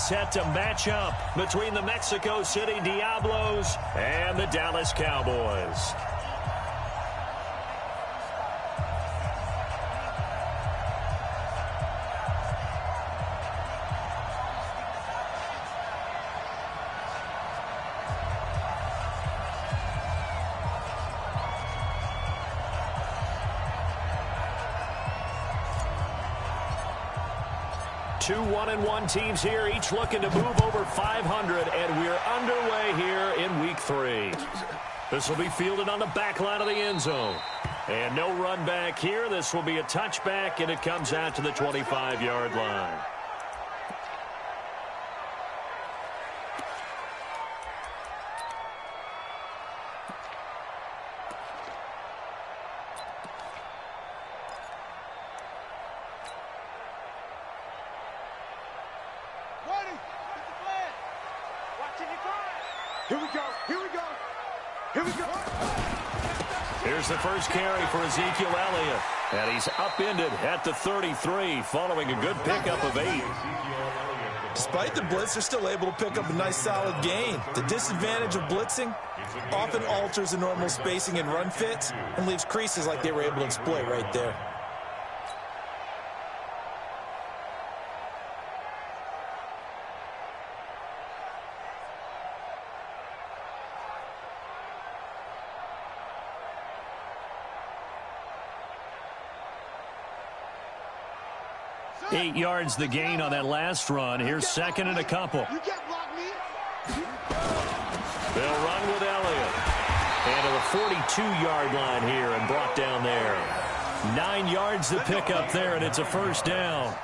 set to match up between the Mexico City Diablos and the Dallas Cowboys. Two 1-1 teams here, each looking to move over 500, and we're underway here in week 3. This will be fielded on the back line of the end zone. And no run back here. This will be a touchback, and it comes out to the 25-yard line. Here's the first carry for Ezekiel Elliott. And he's upended at the 33 following a good pickup of 8. Despite the blitz, they're still able to pick up a nice solid gain. The disadvantage of blitzing often alters the normal spacing and run fits and leaves creases like they were able to exploit right there. Eight yards the gain on that last run. Here's second and a couple. They'll run with Elliott. And to the 42-yard line here and brought down there. 9 yards to pick up there, and it's a first down.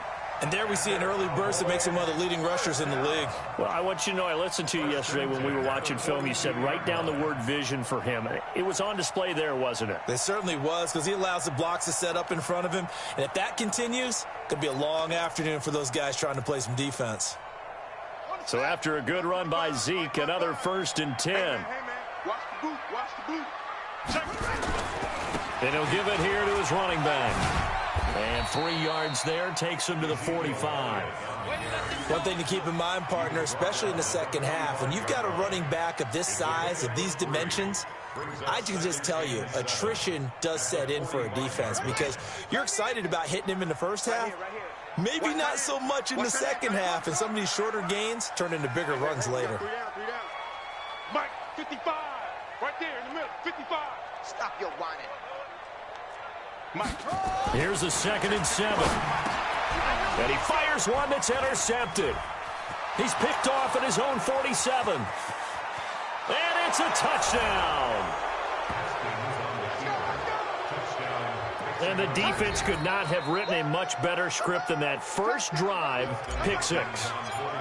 And there we see an early burst that makes him one of the leading rushers in the league. Well, I want you to know, I listened to you yesterday when we were watching film. You said write down the word vision for him. It was on display there, wasn't it? It certainly was, because he allows the blocks to set up in front of him. And if that continues, it could be a long afternoon for those guys trying to play some defense. So after a good run by Zeke, another 1st and 10. Hey, man. Watch the boot. Watch the boot. And he'll give it here to his running back. And 3 yards there takes him to the 45. One thing to keep in mind, partner, especially in the second half, when you've got a running back of this size, of these dimensions, I can just tell you, attrition does set in for a defense because you're excited about hitting him in the first half. Maybe not so much in the second half, and some of these shorter gains turn into bigger runs later. 3 down. Mike, 55. Right there in the middle, 55. Stop your whining. Here's a 2nd and 7. And he fires one that's intercepted. He's picked off at his own 47. And it's a touchdown. And the defense could not have written a much better script than that first drive, pick 6.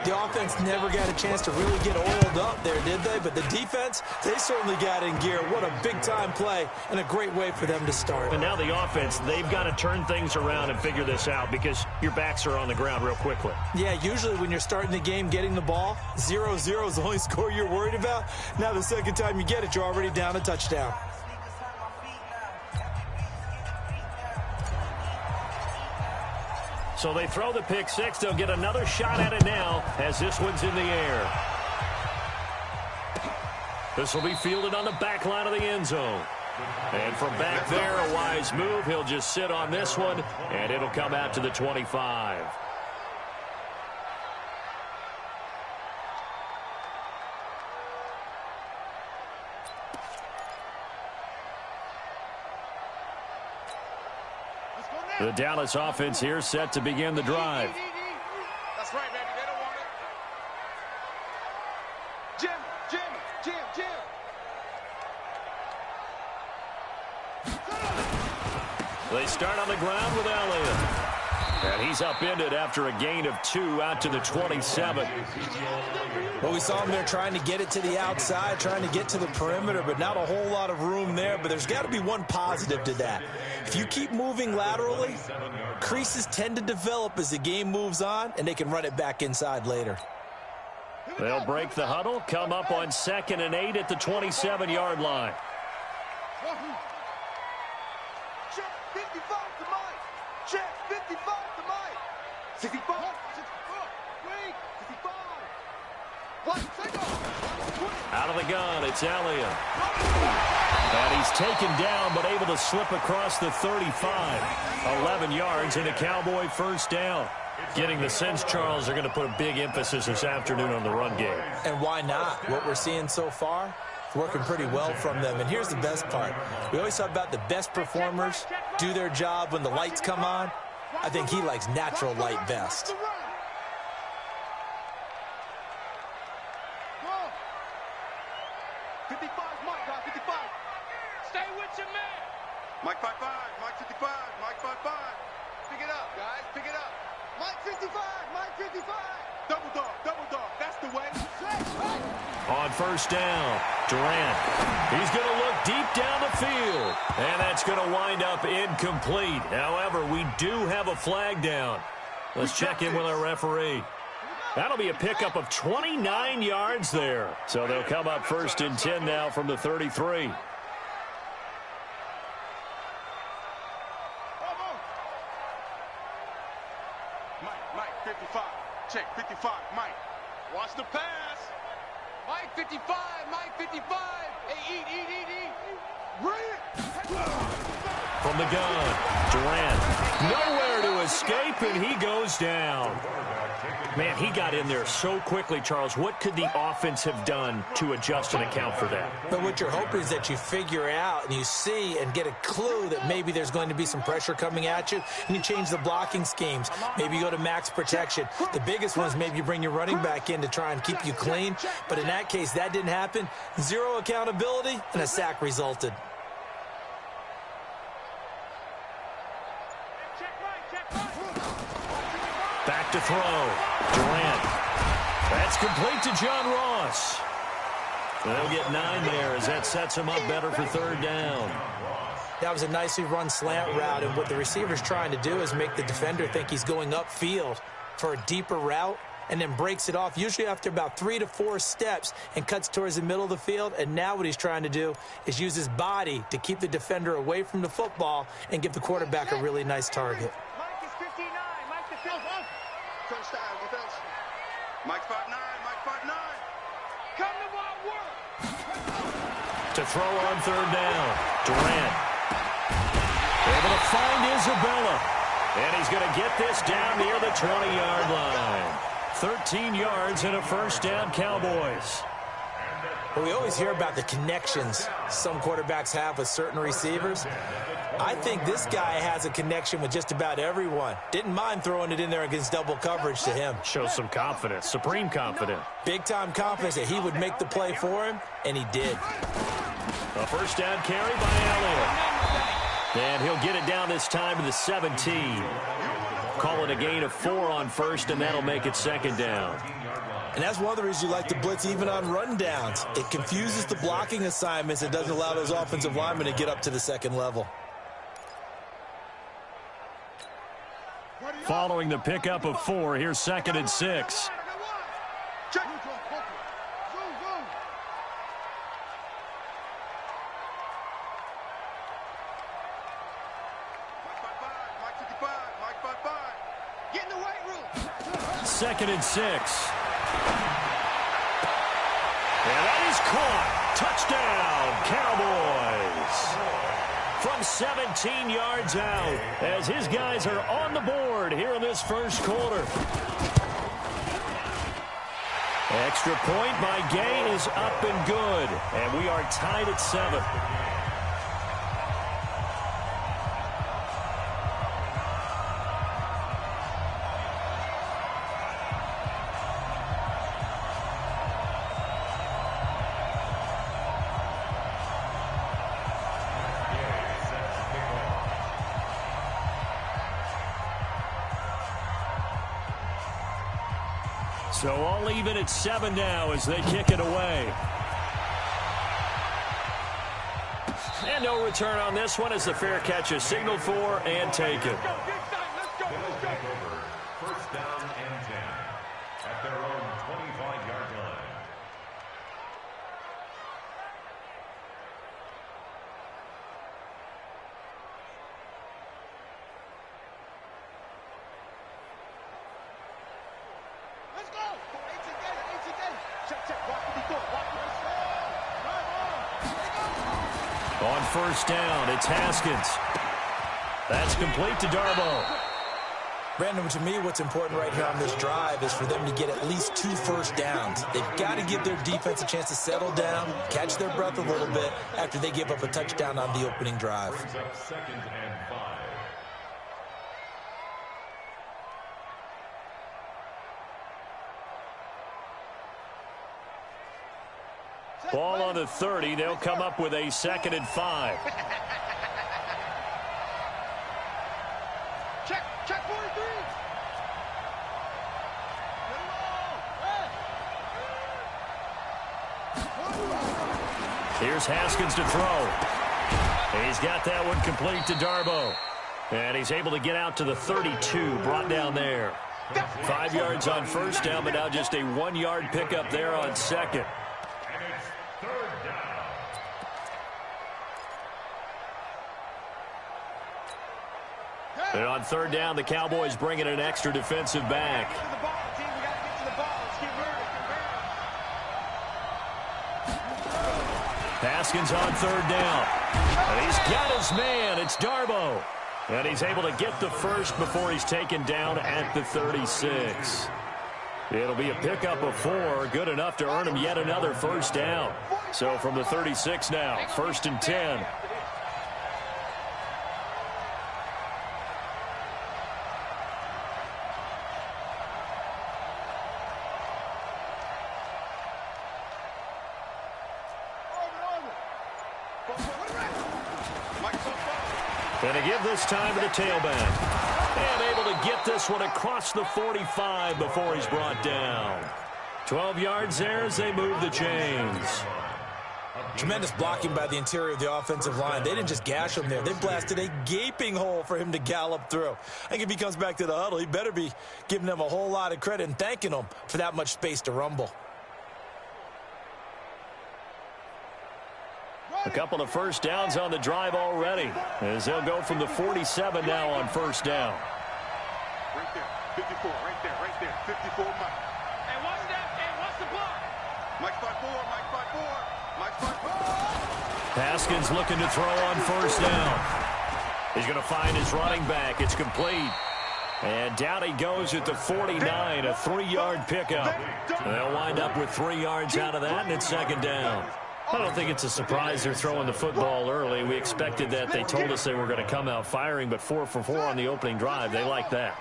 The offense never got a chance to really get oiled up there, did they? But the defense, they certainly got in gear. What a big-time play and a great way for them to start. And now the offense, they've got to turn things around and figure this out because your backs are on the ground real quickly. Yeah, usually when you're starting the game getting the ball, 0-0 is the only score you're worried about. Now the second time you get it, you're already down a touchdown. So they throw the pick 6. They'll get another shot at it now as this one's in the air. This will be fielded on the back line of the end zone. And from back there, a wise move. He'll just sit on this one, and it'll come out to the 25. The Dallas offense here set to begin the drive. That's right, baby. They don't want it. Jim. They start on the ground with Elliott. And he's upended after a gain of 2 out to the 27. Well, we saw him there trying to get it to the outside, trying to get to the perimeter, but not a whole lot of room there. But there's got to be one positive to that. If you keep moving laterally, creases tend to develop as the game moves on, and they can run it back inside later. They'll break the huddle, come up on 2nd and 8 at the 27-yard line. Check 55 to Mike. Check 55 to Mike. 65. 64. Wait. 65. Out of the gun, it's Elliott. And he's taken down, but able to slip across the 35. 11 yards and a Cowboy first down. Getting the sense, Charles, they're going to put a big emphasis this afternoon on the run game. And why not? What we're seeing so far, it's working pretty well from them. And here's the best part. We always talk about the best performers do their job when the lights come on. I think he likes natural light best. 55, Mike, guys, 55. Stay with your man. Mike 5-5, Mike 55, Mike 5-5. Pick it up, guys, pick it up. Mike 55, Mike 55. Double dog, that's the way. On first down, Durant. He's going to look deep down the field. And that's going to wind up incomplete. However, we do have a flag down. Let's check in with our referee. That'll be a pickup of 29 yards there. So they'll come up first and 10 now from the 33. Mike 55. Check 55, Mike. Watch the pass. Mike 55, Mike 55. Hey, eat. Bring it. From the gun, Durant. Nowhere to escape, and he goes down. Man, he got in there so quickly, Charles. What could the offense have done to adjust and account for that? But what you're hoping is that you figure out and you see and get a clue that maybe there's going to be some pressure coming at you, and you change the blocking schemes. Maybe you go to max protection. The biggest one is maybe you bring your running back in to try and keep you clean. But in that case, that didn't happen. Zero accountability, and a sack resulted. Back to throw. Durant. That's complete to John Ross. They'll get 9 there as that sets him up better for third down. That was a nicely run slant route, and what the receiver's trying to do is make the defender think he's going upfield for a deeper route, and then breaks it off, usually after about 3 to 4 steps, and cuts towards the middle of the field. And now what he's trying to do is use his body to keep the defender away from the football and give the quarterback a really nice target. Touchdown, defense. Mike 5-9, Mike 5-9. Come to my work. To throw on third down, Durant. Able to find Isabella. And he's going to get this down near the 20-yard line. 13 yards and a first down, Cowboys. Well, we always hear about the connections some quarterbacks have with certain receivers. I think this guy has a connection with just about everyone. Didn't mind throwing it in there against double coverage to him. Shows some confidence, supreme confidence. Big-time confidence that he would make the play for him, and he did. A first down carry by Elliott. And he'll get it down this time to the 17. Call it a gain of 4 on first, and that'll make it second down. And that's one of the reasons you like to blitz even on rundowns. It confuses the blocking assignments. It doesn't allow those offensive linemen to get up to the second level. Following the pickup of 4, here's second and 6. Check. Mike 55, Mike 55. Get in the weight room. Second and 6. And that is caught. Touchdown, Cowboys. From 17 yards out, as his guys are on the board here in this first quarter. Extra point by Gay is up and good, and we are tied at 7. So all even at 7 now as they kick it away. And no return on this one as the fair catch is signaled for and taken. Let's go. First down and 10 at their own 25-yard line. Let's go. 18 Check. On first down, it's Haskins. That's complete to Darboh. Brandon, to me, what's important right here on this drive is for them to get at least 2 first downs. They've got to give their defense a chance to settle down, catch their breath a little bit after they give up a touchdown on the opening drive. Second and 5. Ball on the 30. They'll come up with a 2nd and 5. Check 43. Here's Haskins to throw. He's got that one complete to Darboh. And he's able to get out to the 32, brought down there. 5 yards on first down, but now just a 1-yard pickup there on second. And on third down, the Cowboys bring in an extra defensive back. Haskins on third down. And he's got his man. It's Darboh. And he's able to get the first before he's taken down at the 36. It'll be a pickup of 4, good enough to earn him yet another first down. So from the 36 now, 1st and 10. And to give this time to the tailback. And able to get this one across the 45 before he's brought down. 12 yards there as they move the chains. Tremendous blocking by the interior of the offensive line. They didn't just gash him there. They blasted a gaping hole for him to gallop through. I think if he comes back to the huddle, he better be giving them a whole lot of credit and thanking them for that much space to rumble. A couple of first downs on the drive already, as they'll go from the 47 now on first down. Right there, 54, right there, 54, Mike. And what's that? And what's the block? Mike 5-4, Mike 5-4, Mike 5-4. Haskins looking to throw on first down. He's going to find his running back. It's complete. And down he goes at the 49, a 3-yard pickup. They'll wind up with 3 yards out of that, and it's 2nd down. I don't think it's a surprise they're throwing the football early. We expected that. They told us they were going to come out firing, but 4 for 4 on the opening drive. They like that.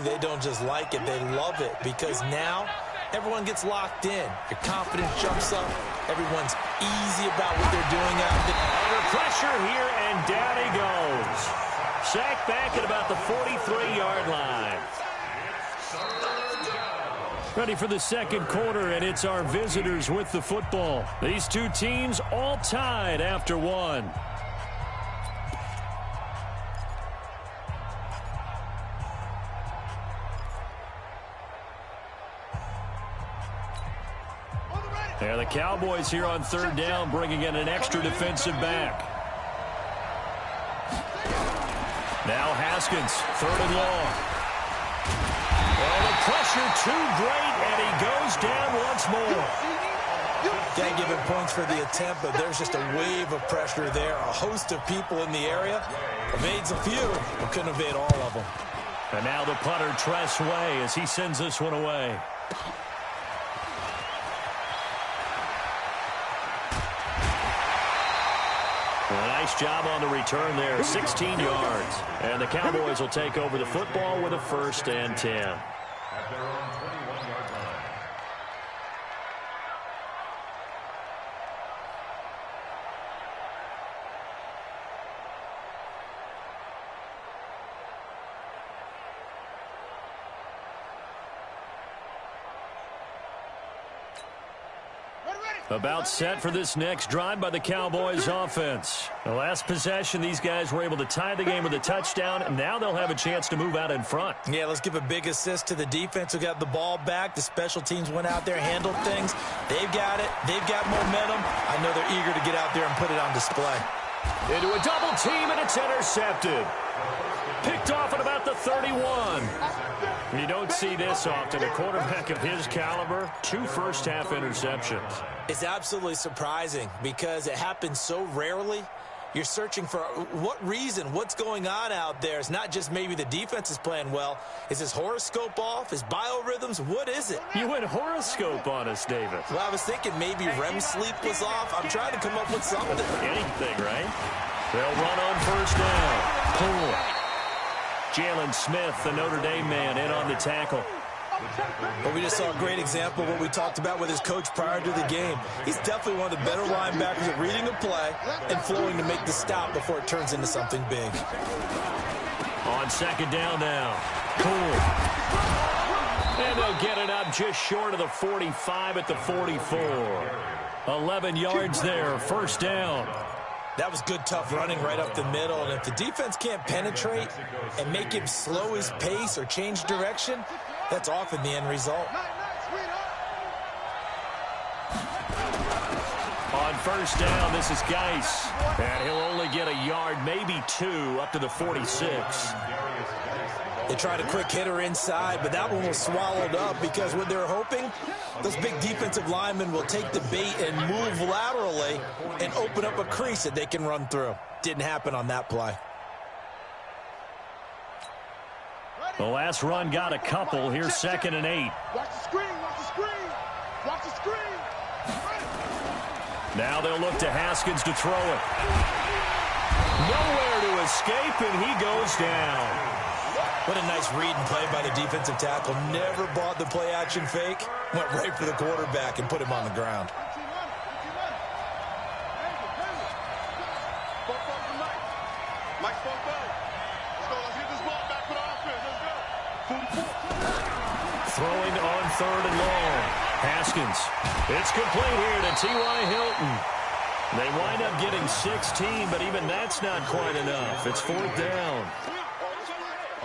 They don't just like it, they love it, because now everyone gets locked in. Your confidence jumps up. Everyone's easy about what they're doing out there. Under pressure here, and down he goes. Sacked back at about the 43-yard line. Ready for the second quarter, and it's our visitors with the football. These two teams all tied after 1. And the Cowboys here on third down, bringing in an extra defensive back. Now Haskins, 3rd and long. Well, the pressure too great, and he goes down once more. Can't give him points for the attempt, but there's just a wave of pressure there. A host of people in the area. Evades a few, but couldn't evade all of them. And now the punter, Tress Way, as he sends this one away. A nice job on the return there, 16 yards. And the Cowboys will take over the football with a 1st and 10. At their own 21-yard line. About set for this next drive by the Cowboys offense. The last possession, these guys were able to tie the game with a touchdown, and now they'll have a chance to move out in front. Yeah, let's give a big assist to the defense who got the ball back. The special teams went out there, handled things. They've got it. They've got momentum. I know they're eager to get out there and put it on display. Into a double team, and it's intercepted. Picked off at about the 31. You don't see this often. A quarterback of his caliber, 2 first-half interceptions. It's absolutely surprising because it happens so rarely, You're searching for what reason, what's going on out there. It's not just maybe the defense is playing well. Is his horoscope off? His biorhythms? What is it? You went horoscope on us, David. Well, I was thinking maybe REM sleep was off. I'm trying to come up with something. Anything, right? They'll run on first down. Cool. Jalen Smith, the Notre Dame man, in on the tackle. But we just saw a great example of what we talked about with his coach prior to the game. He's definitely one of the better linebackers at reading a play and flowing to make the stop before it turns into something big. On second down now. Cool. And they'll get it up just short of the 45 at the 44. 11 yards there, first down. That was good, tough running right up the middle. And if the defense can't penetrate and make him slow his pace or change direction, that's often the end result. On first down, this is Geis. And he'll only get a yard, maybe two, up to the 46. They tried a quick hitter inside, but that one was swallowed up because what they're hoping, those big defensive linemen will take the bait and move laterally and open up a crease that they can run through. Didn't happen on that play. The last run got a couple. Here's second and 8. Watch the screen, watch the screen, watch the screen. Now they'll look to Haskins to throw it. Nowhere to escape, and he goes down. What a nice read and play by the defensive tackle. Never bought the play-action fake. Went right for the quarterback and put him on the ground. Mike, let's go. Let's get this ball back for the offense. Let's go. Throwing on third and long. Haskins. It's complete here to T.Y. Hilton. They wind up getting 16, but even that's not quite enough. It's fourth down.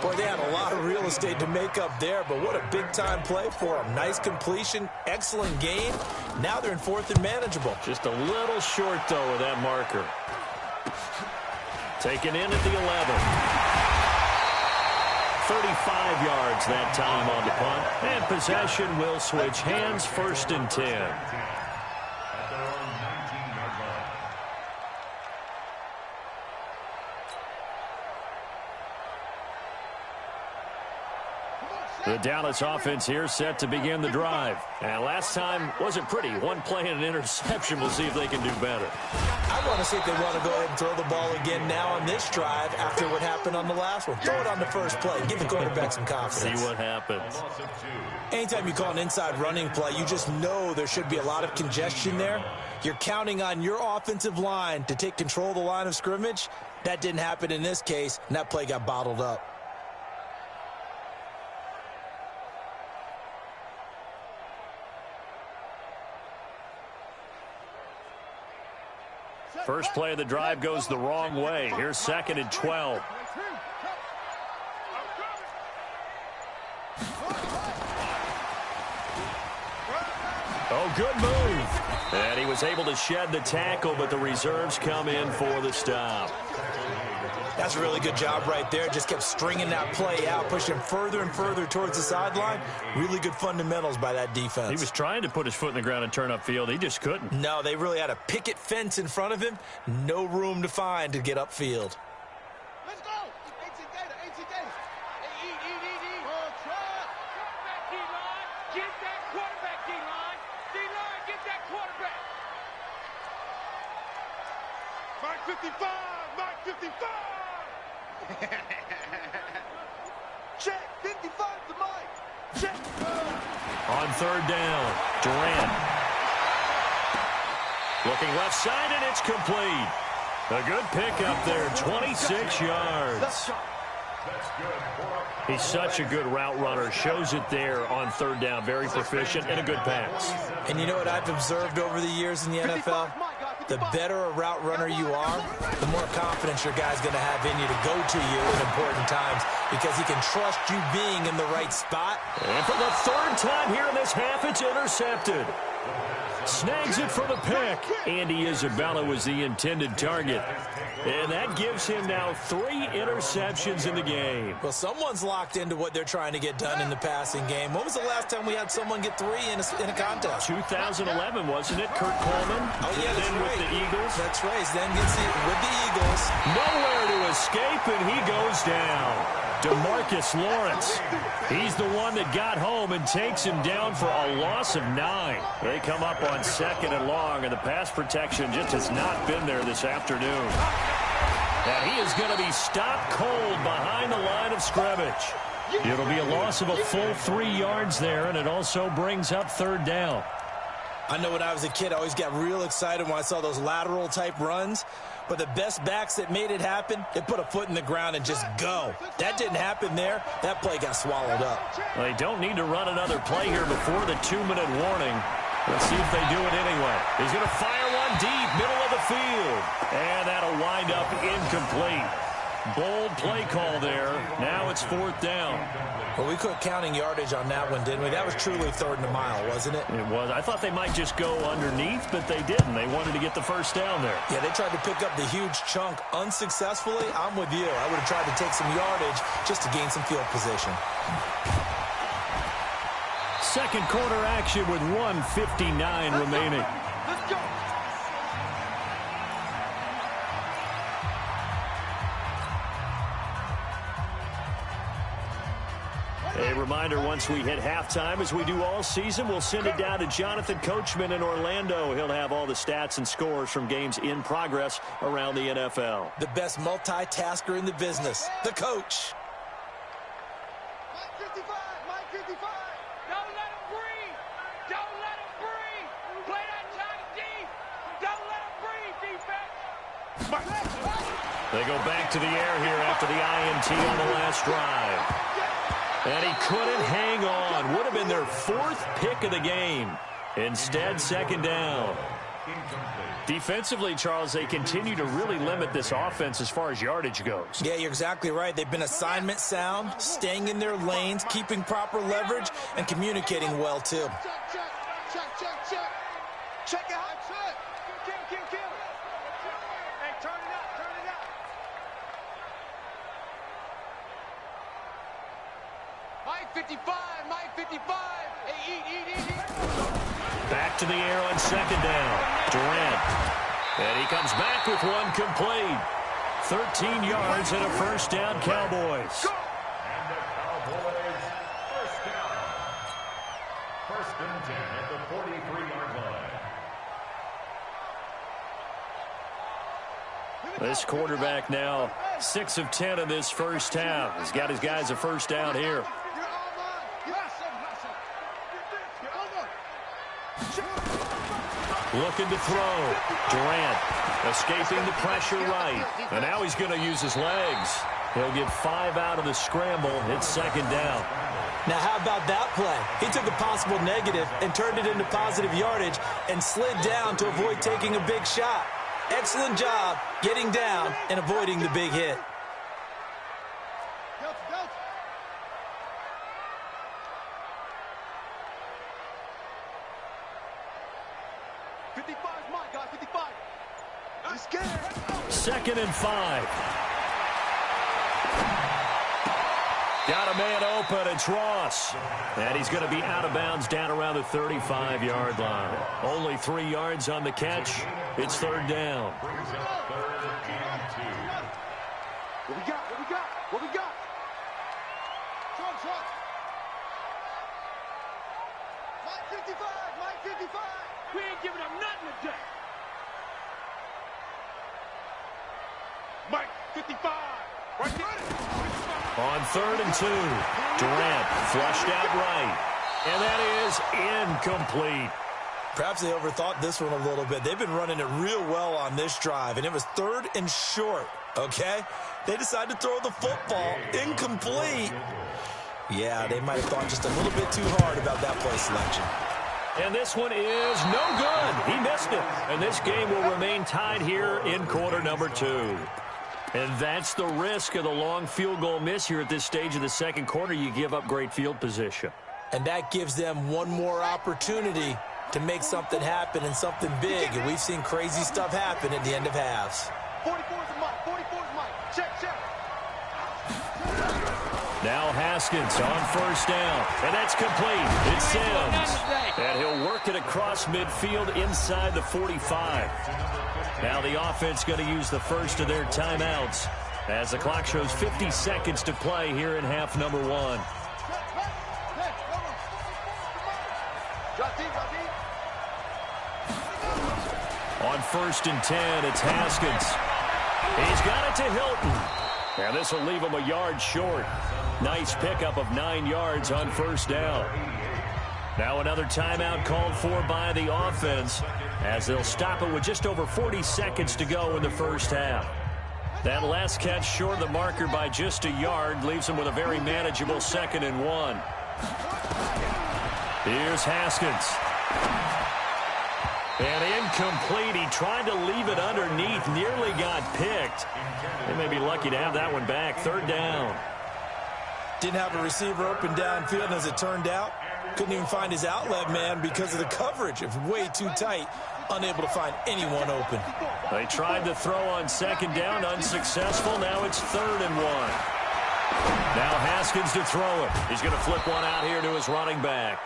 Boy, they had a lot of real estate to make up there, but what a big-time play for them. Nice completion, excellent game. Now they're in fourth and manageable. Just a little short, though, with that marker. Taken in at the 11. 35 yards that time on the punt. And possession will switch hands, first and 10. The Dallas offense here set to begin the drive. And last time wasn't pretty. One play and an interception. We'll see if they can do better. I want to see if they want to go ahead and throw the ball again now on this drive after what happened on the last one. Throw it on the first play. Give the quarterback some confidence. See what happens. Anytime you call an inside running play, you just know there should be a lot of congestion there. You're counting on your offensive line to take control of the line of scrimmage. That didn't happen in this case, and that play got bottled up. First play of the drive goes the wrong way. Here's second and 12. Oh, good move. And he was able to shed the tackle, but the reserves come in for the stop. That's a really good job right there. Just kept stringing that play out, pushing further and further towards the sideline. Really good fundamentals by that defense. He was trying to put his foot in the ground and turn upfield. He just couldn't. No, they really had a picket fence in front of him. No room to find to get upfield. Let's go. AT Data, AT Data. Quarterback D-line. Get that quarterback D-line. D-line, get that quarterback. Mike 55, Mike 55. Check, 55 to Mike. Check. On third down, Durant. Looking left side, and it's complete. A good pickup there, 26 yards. He's such a good route runner. Shows it there on third down. Very proficient and a good pass. And you know what I've observed over the years in the NFL? The better a route runner you are, the more confidence your guy's going to have in you to go to you in important times because he can trust you being in the right spot. And for the third time here in this half, it's intercepted. Snags it for the pick. Andy Isabella was the intended target. And that gives him now 3 interceptions in the game. Well, someone's locked into what they're trying to get done in the passing game. When was the last time we had someone get 3 in a contest? 2011, wasn't it? Kurt Coleman. Oh, yeah, that's then right. with the Eagles. That's right. Then gets it with the Eagles. Nowhere to escape, and he goes down. DeMarcus Lawrence. He's the one that got home and takes him down for a loss of 9. They come up on 2nd and long, and the pass protection just has not been there this afternoon. And he is going to be stopped cold behind the line of scrimmage. It'll be a loss of a full 3 yards there, and it also brings up 3rd down. I know when I was a kid, I always got real excited when I saw those lateral-type runs. But the best backs that made it happen, they put a foot in the ground and just go. That didn't happen there. That play got swallowed up. Well, they don't need to run another play here before the 2-minute warning. Let's see if they do it anyway. He's going to fire one deep, middle of the field. And that'll wind up incomplete. Bold play call there. Now it's 4th down. Well, we quit counting yardage on that one, didn't we? That was truly 3rd and a mile, wasn't it? It was. I thought they might just go underneath, but they didn't. They wanted to get the 1st down there. Yeah, they tried to pick up the huge chunk unsuccessfully. I'm with you. I would have tried to take some yardage just to gain some field position. 2nd quarter action with 1:59 remaining. Let's go. A reminder, once we hit halftime, as we do all season, we'll send it down to Jonathan Coachman in Orlando. He'll have all the stats and scores from games in progress around the NFL. The best multitasker in the business, the coach. Mike 55, Mike 55. Don't let him breathe. Don't let him breathe. Play that tight deep. Don't let him breathe, defense. They go back to the air here after the INT on the last drive. And he couldn't hang on. Would have been their 4th pick of the game. Instead, 2nd down. Defensively, Charles, they continue to really limit this offense as far as yardage goes. Yeah, you're exactly right. They've been assignment sound, staying in their lanes, keeping proper leverage, and communicating well, too. Check. Check it out. Kill. Hey, turn it up. Mike 55, Mike 55. Hey, eat. Back to the air on 2nd down. Durant. And he comes back with one complete. 13 yards and a 1st down, Cowboys. And the Cowboys, 1st down. 1st and 10 at the 43-yard line. This quarterback now 6 of 10 in this 1st half. He's got his guys a 1st down here. Looking to throw. Durant escaping the pressure right. And now he's going to use his legs. He'll get 5 out of the scramble. It's 2nd down. Now, how about that play? He took a possible negative and turned it into positive yardage and slid down to avoid taking a big shot. Excellent job getting down and avoiding the big hit. Second and 5. Got a man open. It's Ross. And he's going to be out of bounds down around the 35-yard line. Only 3 yards on the catch. It's 3rd down. Brings up 3rd and 2. What we got? Trump. Mike 55. We ain't giving up nothing today. Mike 55. Right there. On 3rd and 2. Durant flushed out right. And that is incomplete. Perhaps they overthought this one a little bit. They've been running it real well on this drive, and it was 3rd and short, okay? They decided to throw the football incomplete. Yeah, they might have thought just a little bit too hard about that play selection. And this one is no good. He missed it. And this game will remain tied here in quarter number 2. And that's the risk of the long field goal miss here at this stage of the 2nd quarter. You give up great field position. And that gives them one more opportunity to make something happen and something big, and we've seen crazy stuff happen at the end of halves. 44's Mike. 44's Mike. Check. Now Haskins on first down, and that's complete. It's Sims, and he'll work it across midfield inside the 45. Now the offense going to use the first of their timeouts as the clock shows 50 seconds to play here in half number 1. On first and 10, it's Haskins. He's got it to Hilton. And this will leave him a yard short. Nice pickup of 9 yards on first down. Now another timeout called for by the offense as they'll stop it with just over 40 seconds to go in the first half. That last catch short of the marker by just a yard leaves him with a very manageable 2nd and 1. Here's Haskins. And incomplete. He tried to leave it underneath. Nearly got picked. They may be lucky to have that one back. 3rd down. Didn't have a receiver open downfield, and as it turned out, couldn't even find his outlet man because of the coverage. It was way too tight. Unable to find anyone open. They tried to throw on 2nd down. Unsuccessful. Now it's 3rd and 1. Now Haskins to throw it. He's going to flip one out here to his running back.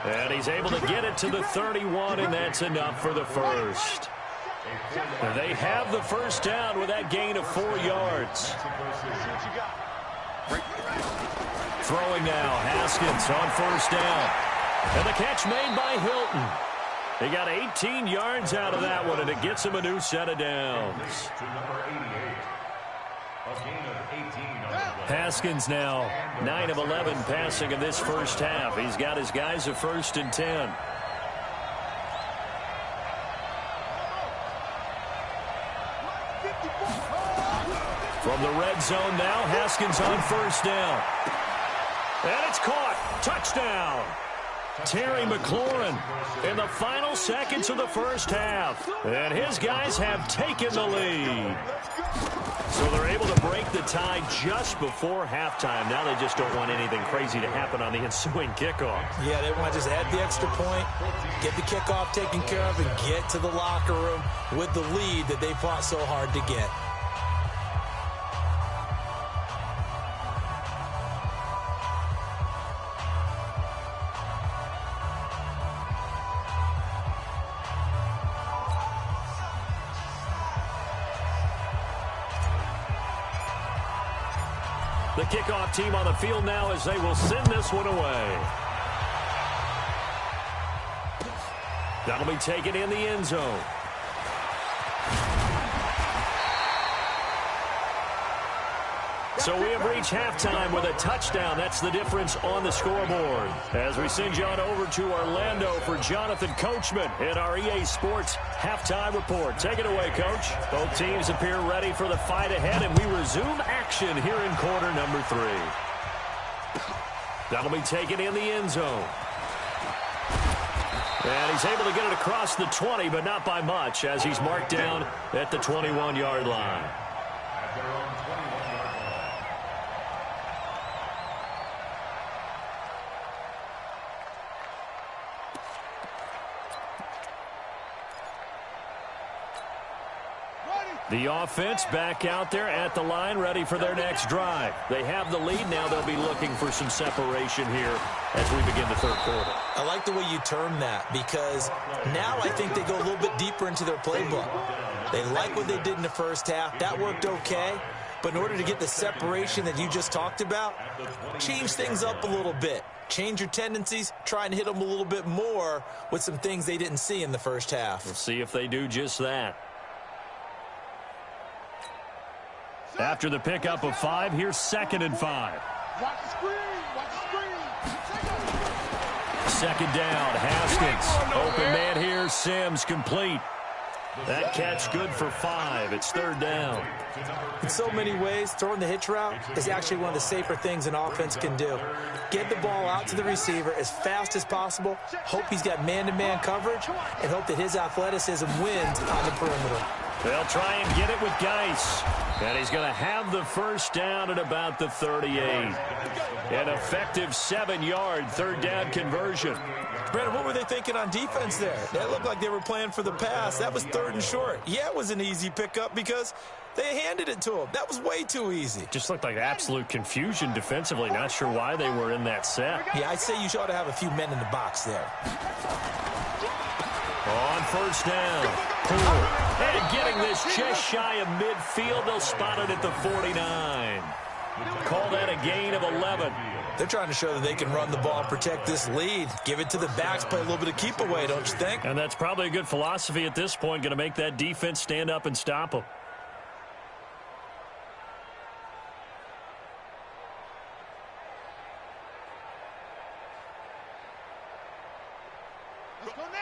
And he's able to get it to the 31, and that's enough for the first. They have the first down with that gain of 4 yards. Throwing now, Haskins on first down. And the catch made by Hilton. He got 18 yards out of that one, and it gets him a new set of downs. Haskins now 9 of 11 passing in this first half. He's got his guys at 1st and 10. From the red zone now, Haskins on first down. And it's caught. Touchdown. Terry McLaurin in the final seconds of the first half. And his guys have taken the lead. So they're able to break the tie just before halftime. Now they just don't want anything crazy to happen on the ensuing kickoff. Yeah, they want to just add the extra point, get the kickoff taken care of, and get to the locker room with the lead that they fought so hard to get. The kickoff team on the field now as they will send this one away. That'll be taken in the end zone. So we have reached halftime with a touchdown. That's the difference on the scoreboard. As we send you on over to Orlando for Jonathan Coachman in our EA Sports halftime report. Take it away, Coach. Both teams appear ready for the fight ahead, and we resume action here in quarter number 3. That'll be taken in the end zone. And he's able to get it across the 20, but not by much, as he's marked down at the 21-yard line. The offense back out there at the line, ready for their next drive. They have the lead. Now they'll be looking for some separation here as we begin the 3rd quarter. I like the way you term that, because now I think they go a little bit deeper into their playbook. They like what they did in the first half. That worked okay. But in order to get the separation that you just talked about, change things up a little bit. Change your tendencies. Try and hit them a little bit more with some things they didn't see in the first half. We'll see if they do just that. After the pickup of 5, here's 2nd and 5. Watch the screen. Watch the screen. 2nd down, Haskins. Open man here, Sims complete. That catch good for 5. It's 3rd down. In so many ways, throwing the hitch route is actually one of the safer things an offense can do. Get the ball out to the receiver as fast as possible, hope he's got man-to-man coverage, and hope that his athleticism wins on the perimeter. They'll try and get it with Geis. And he's going to have the first down at about the 38. An effective 7-yard third down conversion. Brandon, what were they thinking on defense there? That looked like they were playing for the pass. That was 3rd and short. Yeah, it was an easy pickup because they handed it to him. That was way too easy. Just looked like absolute confusion defensively. Not sure why they were in that set. Yeah, I'd say you ought to have a few men in the box there. On first down. And getting this just shy of midfield. They'll spot it at the 49. Call that a gain of 11. They're trying to show that they can run the ball and protect this lead. Give it to the backs, play a little bit of keep away, don't you think? And that's probably a good philosophy at this point. Going to make that defense stand up and stop them.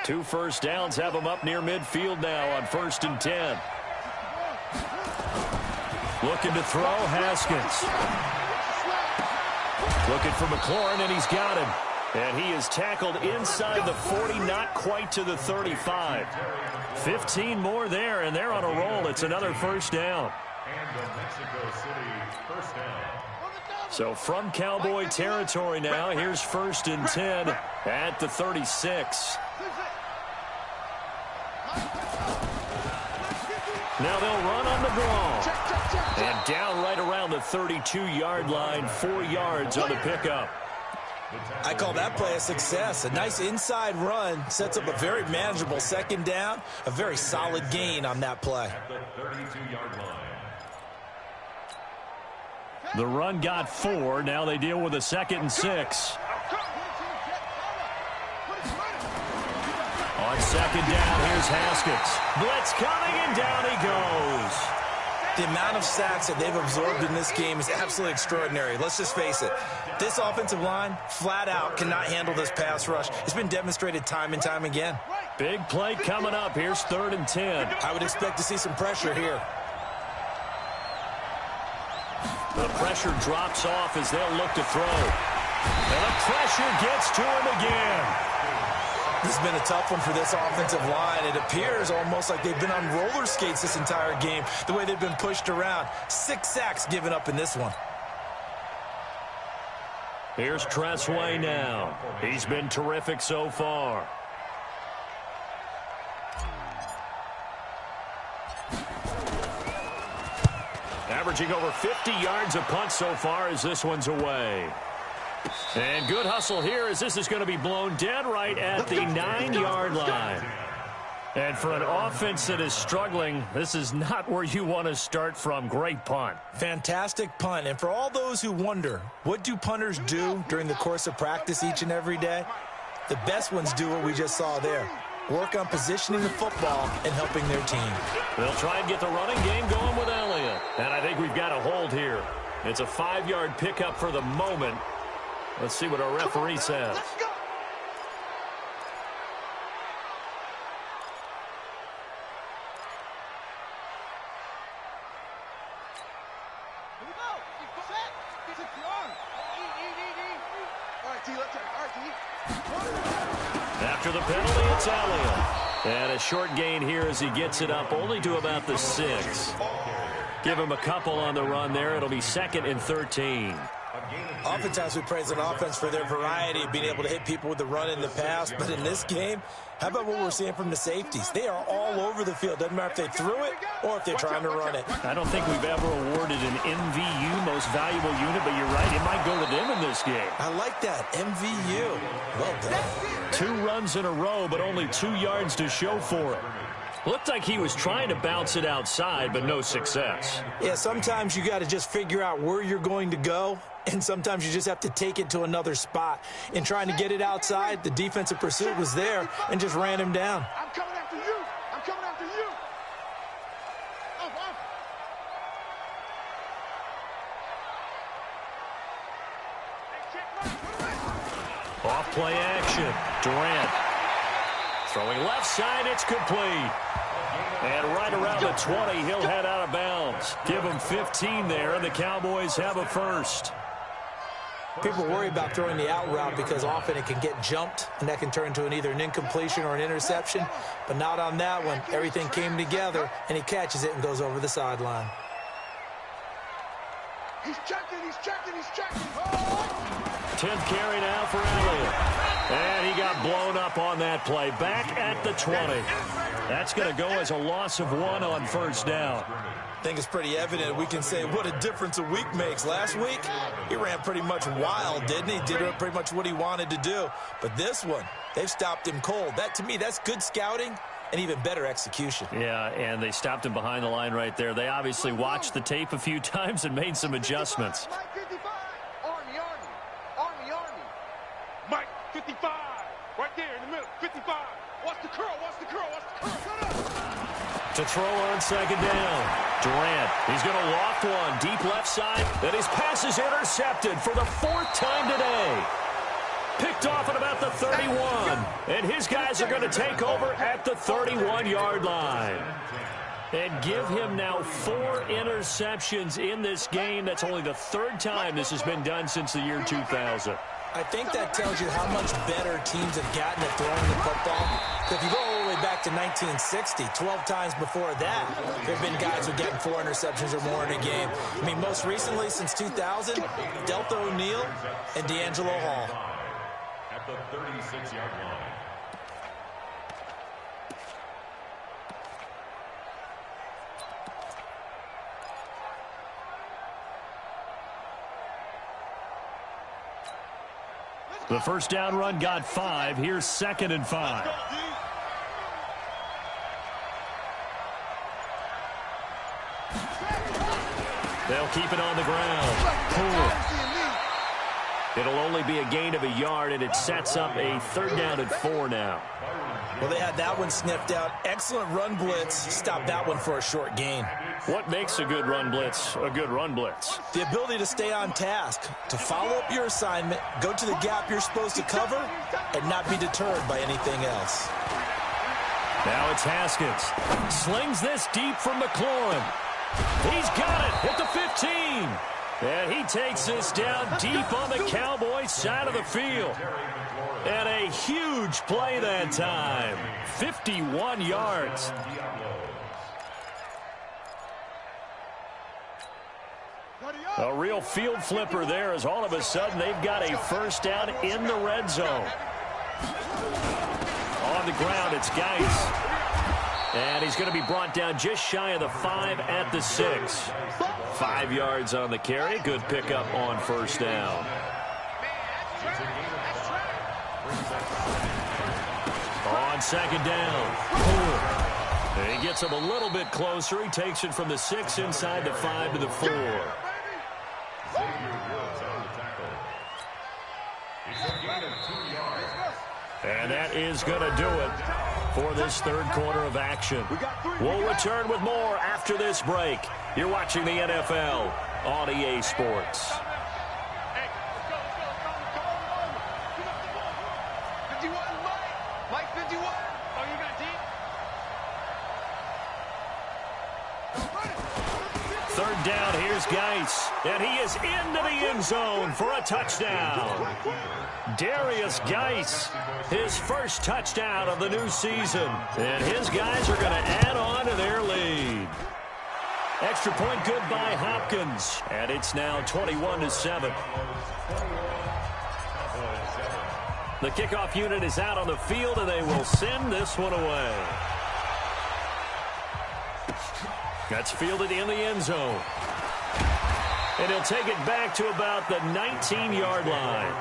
Two first downs have them up near midfield now on 1st and 10. Looking to throw, Haskins. Looking for McLaurin, and he's got him. And he is tackled inside the 40, not quite to the 35. 15 more there, and they're on a roll. It's another first down. And the Mexico City first down. So from Cowboy territory now, here's 1st and 10 at the 36. Now they'll run on the draw. And down right around the 32-yard line, 4 yards on the pickup. I call that play a success. A nice inside run sets up a very manageable 2nd down. A very solid gain on that play. At the 32-yard line. The run got 4. Now they deal with a 2nd and 6. On 2nd down, here's Haskins. Blitz coming, and down he goes. The amount of sacks that they've absorbed in this game is absolutely extraordinary. Let's just face it. This offensive line, flat out, cannot handle this pass rush. It's been demonstrated time and time again. Big play coming up. Here's 3rd and 10. I would expect to see some pressure here. The pressure drops off as they'll look to throw. And the pressure gets to him again. This has been a tough one for this offensive line. It appears almost like they've been on roller skates this entire game, the way they've been pushed around. 6 sacks given up in this one. Here's Tressway now. He's been terrific so far. Averaging over 50 yards a punt so far as this one's away. And good hustle here as this is going to be blown dead right at the 9-yard line. And for an offense that is struggling, this is not where you want to start from. Great punt. Fantastic punt. And for all those who wonder, what do punters do during the course of practice each and every day? The best ones do what we just saw there. Work on positioning the football and helping their team. They'll try and get the running game going with Elliott. And I think we've got a hold here. It's a 5-yard pickup for the moment. Let's see what our referee says. After the penalty, it's Elliott. And a short gain here as he gets it up only to about the 6. Give him a couple on the run there. It'll be 2nd and 13. Oftentimes we praise an offense for their variety of being able to hit people with the run and the pass. But in this game, how about what we're seeing from the safeties? They are all over the field. Doesn't matter if they threw it or if they're trying to run it. I don't think we've ever awarded an MVU, most valuable unit, but you're right. It might go to them in this game. I like that. MVU. Well done. 2 runs in a row, but only 2 yards to show for it. Looked like he was trying to bounce it outside, but no success. Yeah, sometimes you got to just figure out where you're going to go, and sometimes you just have to take it to another spot. In trying to get it outside, the defensive pursuit was there and just ran him down. I'm coming after you. I'm coming after you. Off play action. Durant. Throwing left side, it's complete. And right around the 20, he'll head out of bounds. Give him 15 there, and the Cowboys have a first. People worry about throwing the out route because often it can get jumped, and that can turn into either an incompletion or an interception. But not on that one. Everything came together, and he catches it and goes over the sideline. He's checking, he's checking, he's checking. 10th carry now for Elliott. And he got blown up on that play. Back at the 20. That's going to go as a loss of 1 on first down. I think it's pretty evident. We can say what a difference a week makes. Last week, he ran pretty much wild, didn't he? Did pretty much what he wanted to do. But this one, they've stopped him cold. That, to me, that's good scouting and even better execution. Yeah, and they stopped him behind the line right there. They obviously watched the tape a few times and made some adjustments. Mike 55. Army, Army. Army, Army. Mike 55. Right there in the middle. 55. Watch the curl, watch the curl, watch the curl. To throw on second down. Durant, he's going to loft one deep left side. And his pass is intercepted for the 4th time today. Picked off at about the 31. And his guys are going to take over at the 31-yard line. And give him now 4 interceptions in this game. That's only the 3rd time this has been done since the year 2000. I think that tells you how much better teams have gotten at throwing the football. If you go all the way back to 1960, 12 times before that, there have been guys who are getting 4 interceptions or more in a game. I mean, most recently, since 2000, Delta O'Neal and D'Angelo Hall. At the 36-yard line. The first down run got 5. Here's 2nd and 5. They'll keep it on the ground. Cool. It'll only be a gain of a yard, and it sets up a 3rd down and 4 now. Well, they had that one sniffed out. Excellent run blitz. Stopped that one for a short gain. What makes a good run blitz a good run blitz? The ability to stay on task, to follow up your assignment, go to the gap you're supposed to cover, and not be deterred by anything else. Now it's Haskins. Slings this deep from McLaurin. He's got it at the 15. And he takes this down deep on the Cowboys side of the field. And a huge play that time. 51 yards. A real field flipper there as all of a sudden they've got a first down in the red zone. On the ground, it's Geis. And he's going to be brought down just shy of the 5 at the 6. 5 yards on the carry. Good pickup on first down. On second down. And he gets him a little bit closer. He takes it from the 6 inside the 5 to the 4. And that is going to do it for this 3rd quarter of action. We'll return with more after this break. You're watching the NFL on EA Sports. 51, Mike 51. Oh, you got deep? 3rd down, here's Geis. And he is into the end zone for a touchdown. Darius Geis, his first touchdown of the new season. And his guys are going to add on to their lead. Extra point good by Hopkins. And it's now 21-7. The kickoff unit is out on the field, and they will send this one away. That's fielded in the end zone. And he'll take it back to about the 19-yard line.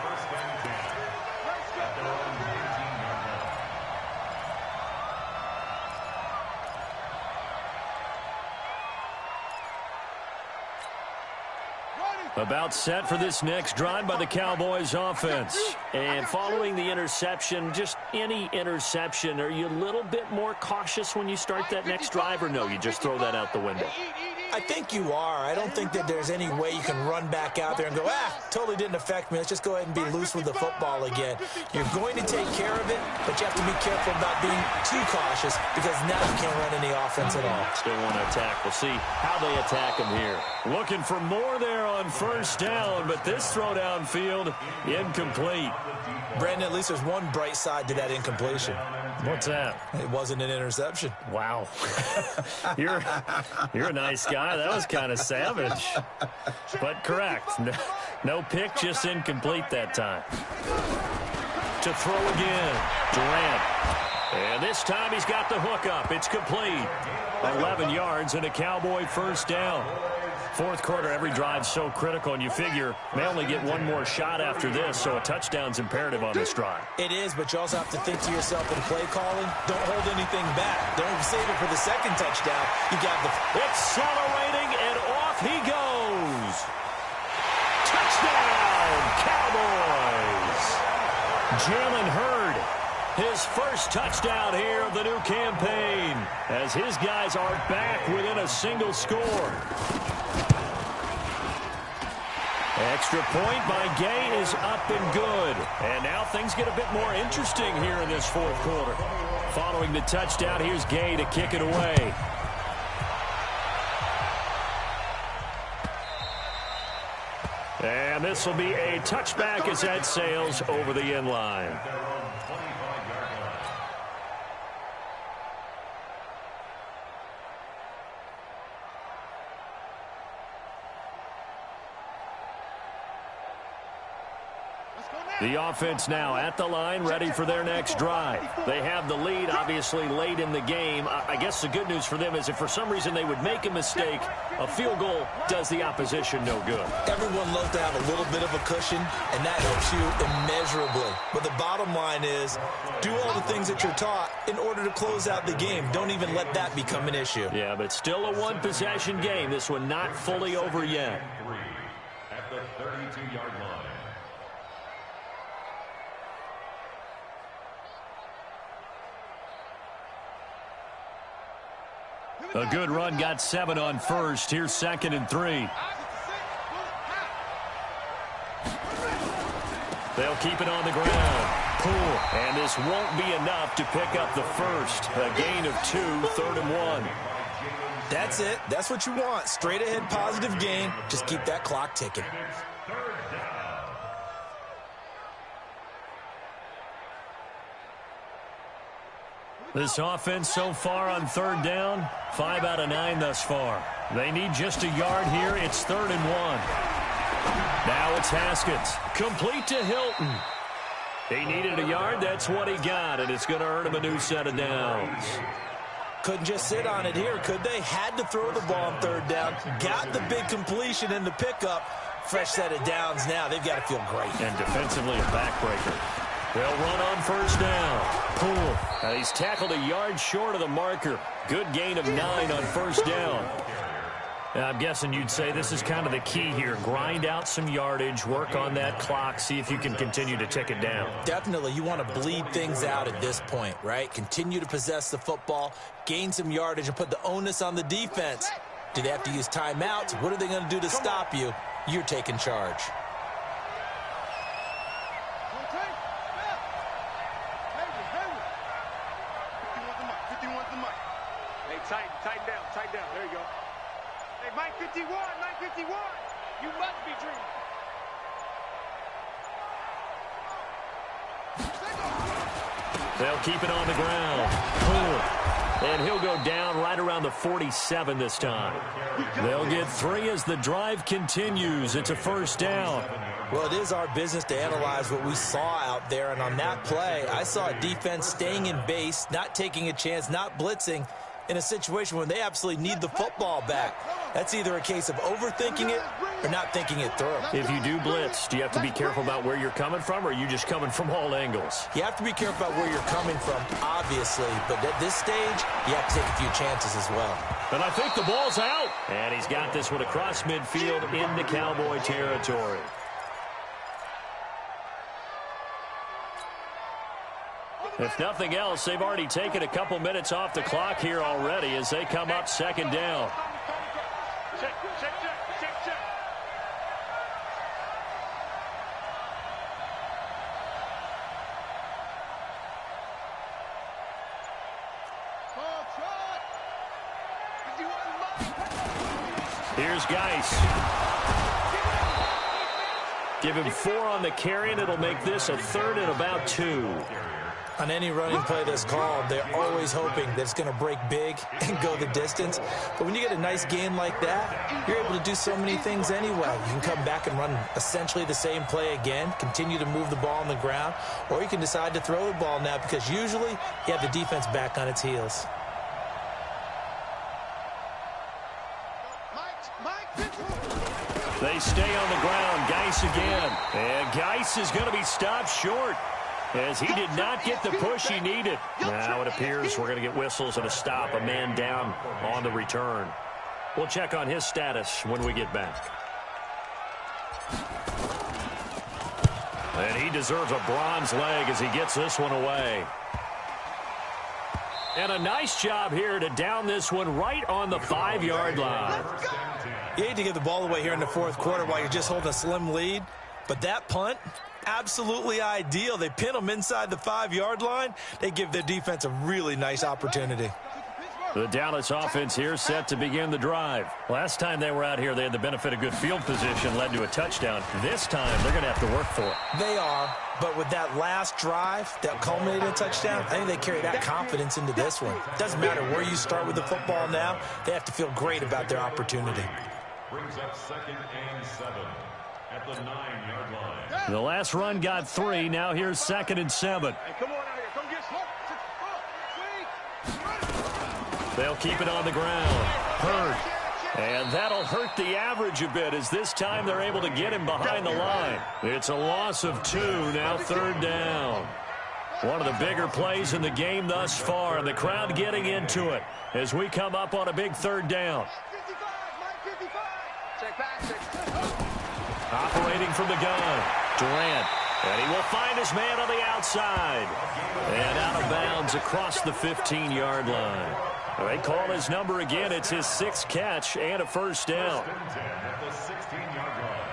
About set for this next drive by the Cowboys offense. And following the interception, just any interception, are you a little bit more cautious when you start that next drive, or no, you just throw that out the window? I think you are. I don't think that there's any way you can run back out there and go, totally didn't affect me. Let's just go ahead and be loose with the football again. You're going to take care of it, but you have to be careful about being too cautious because now you can't run any offense at all. Still want to attack. We'll see how they attack him here. Looking for more there on first down, but this throw downfield incomplete. Brandon, at least there's one bright side to that incompletion. What's that? It wasn't an interception. Wow. You're a nice guy. That was kind of savage. But correct. No pick, just incomplete that time. To throw again. Durant. And this time he's got the hook up. It's complete. 11 yards and a Cowboy first down. Fourth quarter, every drive's so critical, and you figure they only get one more shot after this, so a touchdown's imperative on this drive. It is, but you also have to think to yourself in play calling, don't hold anything back. Don't save it for the second touchdown. You got the... Accelerating, and off he goes. Touchdown, Cowboys. Jalen Hurd, his first touchdown here of the new campaign, as his guys are back within a single score. Extra point by Gay is up and good. And now things get a bit more interesting here in this fourth quarter. Following the touchdown, here's Gay to kick it away. And this will be a touchback as that sails over the end line. The offense now at the line, ready for their next drive. They have the lead, obviously, late in the game. I guess the good news for them is if for some reason they would make a mistake, a field goal does the opposition no good. Everyone loves to have a little bit of a cushion, and that helps you immeasurably. But the bottom line is, do all the things that you're taught in order to close out the game. Don't even let that become an issue. Yeah, but still a one-possession game. This one not fully over yet. At the 32-yard line. A good run, got 7 on first. Here's 2nd and 3. They'll keep it on the ground. Poole, and this won't be enough to pick up the first. A gain of 2, 3rd and 1. That's it. That's what you want. Straight ahead positive gain. Just keep that clock ticking. This offense so far on 3rd down, 5 out of 9 thus far. They need just a yard here. It's 3rd and 1. Now it's Haskins. Complete to Hilton. He needed a yard. That's what he got, and it's going to earn him a new set of downs. Couldn't just sit on it here, could they? Had to throw the ball on 3rd down. Got the big completion in the pickup. Fresh set of downs now. They've got to feel great. And defensively a backbreaker. They'll run on 1st down. Poole. He's tackled a yard short of the marker. Good gain of 9 on 1st down. I'm guessing you'd say this is kind of the key here. Grind out some yardage, work on that clock, see if you can continue to tick it down. Definitely. You want to bleed things out at this point, right? Continue to possess the football, gain some yardage, and put the onus on the defense. Do they have to use timeouts? What are they going to do to stop you? You're taking charge. Tighten down. There you go. Hey, Mike 51, Mike 51. You must be dreaming. They'll keep it on the ground. Poole. And he'll go down right around the 47 this time. They'll get 3 as the drive continues. It's a 1st down. Well, it is our business to analyze what we saw out there. And on that play, I saw a defense staying in base, not taking a chance, not blitzing, in a situation when they absolutely need the football back. That's either a case of overthinking it or not thinking it through. If you do blitz, do you have to be careful about where you're coming from, or are you just coming from all angles? You have to be careful about where you're coming from, obviously, but at this stage, you have to take a few chances as well. And I think the ball's out. And he's got this one across midfield into Cowboy territory. If nothing else, they've already taken a couple minutes off the clock here already as they come up 2nd down. Check, check, check, check. Here's Geis. Give him 4 on the carry, and it'll make this a 3rd and about 2. On any running play that's called, they're always hoping that it's going to break big and go the distance. But when you get a nice gain like that, you're able to do so many things anyway. You can come back and run essentially the same play again, continue to move the ball on the ground, or you can decide to throw the ball now because usually you have the defense back on its heels. They stay on the ground. Geis again. And Geis is going to be stopped short as he did not get the push he needed. Now it appears we're going to get whistles and a stop. A man down on the return. We'll check on his status when we get back. And he deserves a bronze leg as he gets this one away. And a nice job here to down this one right on the 5-yard line. You hate to give the ball away here in the 4th quarter while you're just holding a slim lead, but that punt, absolutely ideal. They pin them inside the 5-yard line. They give their defense a really nice opportunity. The Dallas offense here set to begin the drive. Last time they were out here, they had the benefit of good field position, led to a touchdown. This time, they're going to have to work for it. They are, but with that last drive that culminated in a touchdown, I think they carry that confidence into this one. It doesn't matter where you start with the football now. They have to feel great about their opportunity. Brings up 2nd and 7 at the 9-yard line. The last run got 3. Now here's 2nd and 7. Hey, come on out here. Come get smoke. They'll keep it on the ground. Hurt. And that'll hurt the average a bit as this time they're able to get him behind the line. It's a loss of 2, now 3rd down. One of the bigger plays in the game thus far, and the crowd getting into it as we come up on a big 3rd down. Operating from the gun, Durant. And he will find his man on the outside. And out of bounds across the 15-yard line. They call his number again. It's his 6th catch and a 1st down. At the 16-yard line.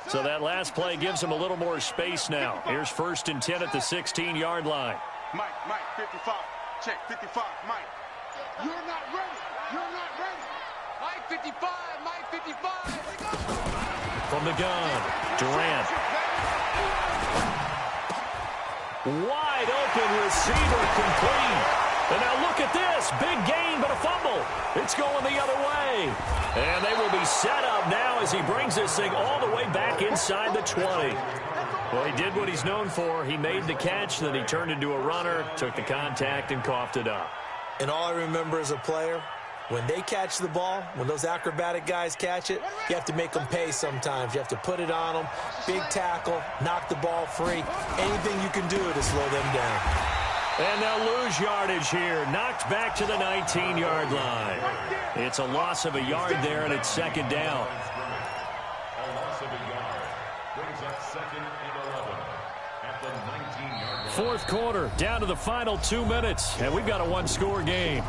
So that last play gives him a little more space now. Here's 1st and 10 at the 16-yard line. Mike, 55. Check, 55, Mike. You're not ready. You're not ready. Mike, 55. Mike, 55. From the gun, Durant. Wide open receiver complete. And now look at this. Big gain, but a fumble. It's going the other way. And they will be set up now as he brings this thing all the way back inside the 20. Well, he did what he's known for. He made the catch, then he turned into a runner, took the contact, and coughed it up. And all I remember as a player, when they catch the ball, when those acrobatic guys catch it, you have to make them pay sometimes. You have to put it on them, big tackle, knock the ball free. Anything you can do to slow them down. And they'll lose yardage here. Knocked back to the 19-yard line. It's a loss of a yard there, and it's 2nd down. A loss of a yard. Brings up 2nd and 11 at the 19-yard line. 4th quarter, down to the final 2 minutes, and we've got a 1-score game.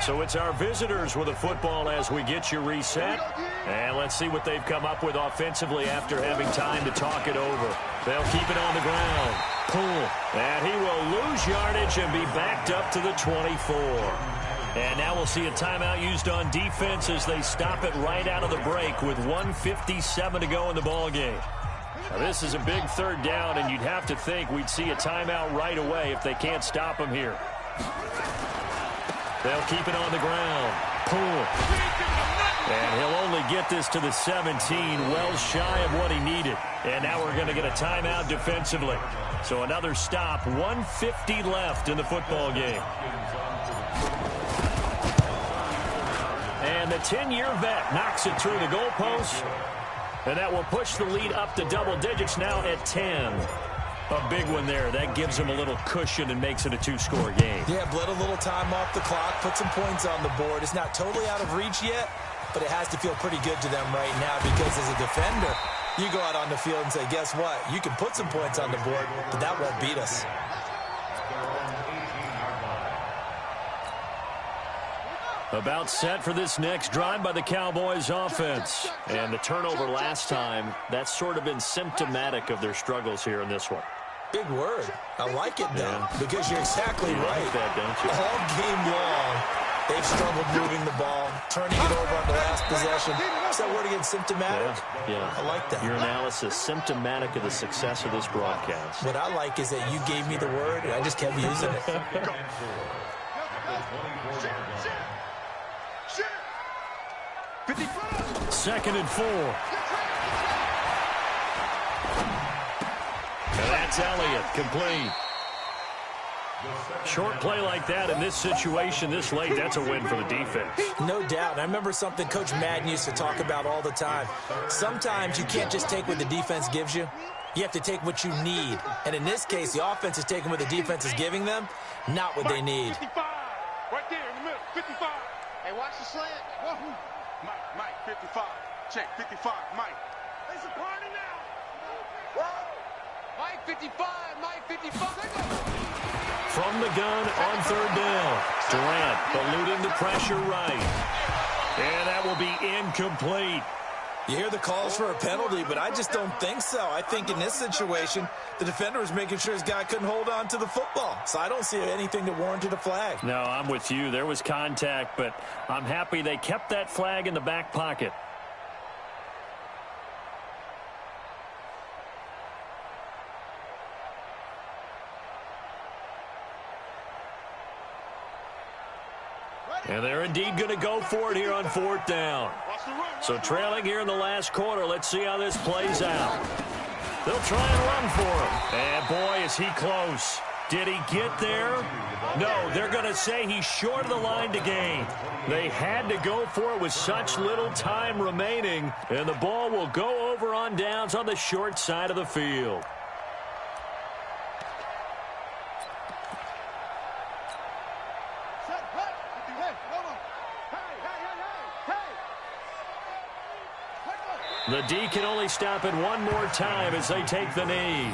So it's our visitors with the football as we get you reset. And let's see what they've come up with offensively after having time to talk it over. They'll keep it on the ground. Poole. And he will lose yardage and be backed up to the 24. And now we'll see a timeout used on defense as they stop it right out of the break with 1:57 to go in the ballgame. Now this is a big 3rd down, and you'd have to think we'd see a timeout right away if they can't stop him here. They'll keep it on the ground. Poole. And he'll only get this to the 17, well shy of what he needed. And now we're going to get a timeout defensively. So another stop, 1:50 left in the football game. And the 10-year vet knocks it through the goalpost. And that will push the lead up to double digits now at 10. A big one there. That gives them a little cushion and makes it a two-score game. Yeah, bled a little time off the clock, put some points on the board. It's not totally out of reach yet, but it has to feel pretty good to them right now because as a defender, you go out on the field and say, guess what? You can put some points on the board, but that won't beat us. About set for this next drive by the Cowboys offense. And the turnover last time, that's sort of been symptomatic of their struggles here in this one. Big word. I like it, though, because you're exactly right. Like that, don't you? All game long, they've struggled moving the ball, turning it over on the last possession. Is that word again, symptomatic? Yeah. I like that. Your analysis, symptomatic of the success of this broadcast. What I like is that you gave me the word, and I just kept using it. Second and 4. And that's Elliott, complete. Short play like that in this situation this late, that's a win for the defense. No doubt. And I remember something Coach Madden used to talk about all the time. Sometimes you can't just take what the defense gives you. You have to take what you need. And in this case, the offense is taking what the defense is giving them, not what they need. 55. Right there in the middle. 55. Hey, watch the slant. Mike, 55. Check, 55, Mike. It's a party now. Mike 55, Mike 55. From the gun on third down. Durant eluding the pressure right. And that will be incomplete. You hear the calls for a penalty, but I just don't think so. I think in this situation, the defender was making sure his guy couldn't hold on to the football. So I don't see anything that warranted a flag. No, I'm with you. There was contact, but I'm happy they kept that flag in the back pocket. And they're indeed going to go for it here on fourth down. So trailing here in the last quarter, let's see how this plays out. They'll try and run for him. And boy, is he close. Did he get there? No, they're going to say he's short of the line to gain. They had to go for it with such little time remaining. And the ball will go over on downs on the short side of the field. The D can only stop it one more time as they take the knee.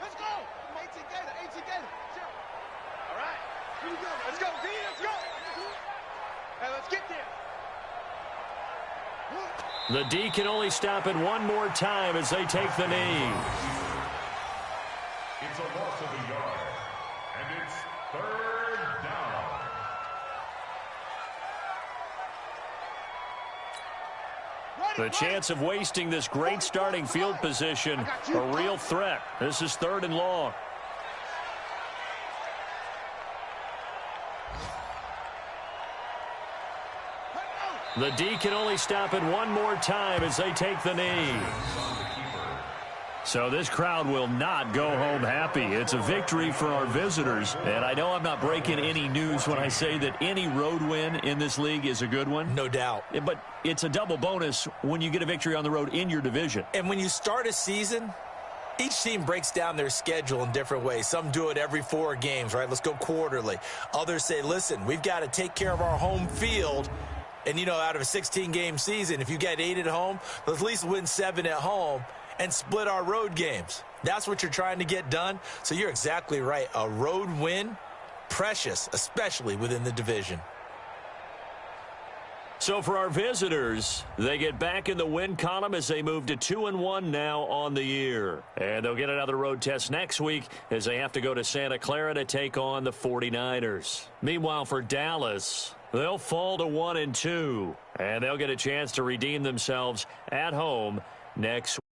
Let's go. 18 Gator. All right. Here we go. Let's go, D. Let's go. Hey, let's get there. The D can only stop it one more time as they take the knee. It's a loss of a yard, and it's third down. The chance of wasting this great starting field position, a real threat. This is third and long. The D can only stop it one more time as they take the knee. So this crowd will not go home happy. It's a victory for our visitors. And I know I'm not breaking any news when I say that any road win in this league is a good one. No doubt. But it's a double bonus when you get a victory on the road in your division. And when you start a season, each team breaks down their schedule in different ways. Some do it every 4 games, right? Let's go quarterly. Others say, listen, we've got to take care of our home field. And, you know, out of a 16-game season, if you get 8 at home, let's at least win 7 at home and split our road games. That's what you're trying to get done. So you're exactly right. A road win, precious, especially within the division. So for our visitors, they get back in the win column as they move to 2-1 now on the year. And they'll get another road test next week as they have to go to Santa Clara to take on the 49ers. Meanwhile, for Dallas, they'll fall to 1-2, and they'll get a chance to redeem themselves at home next week.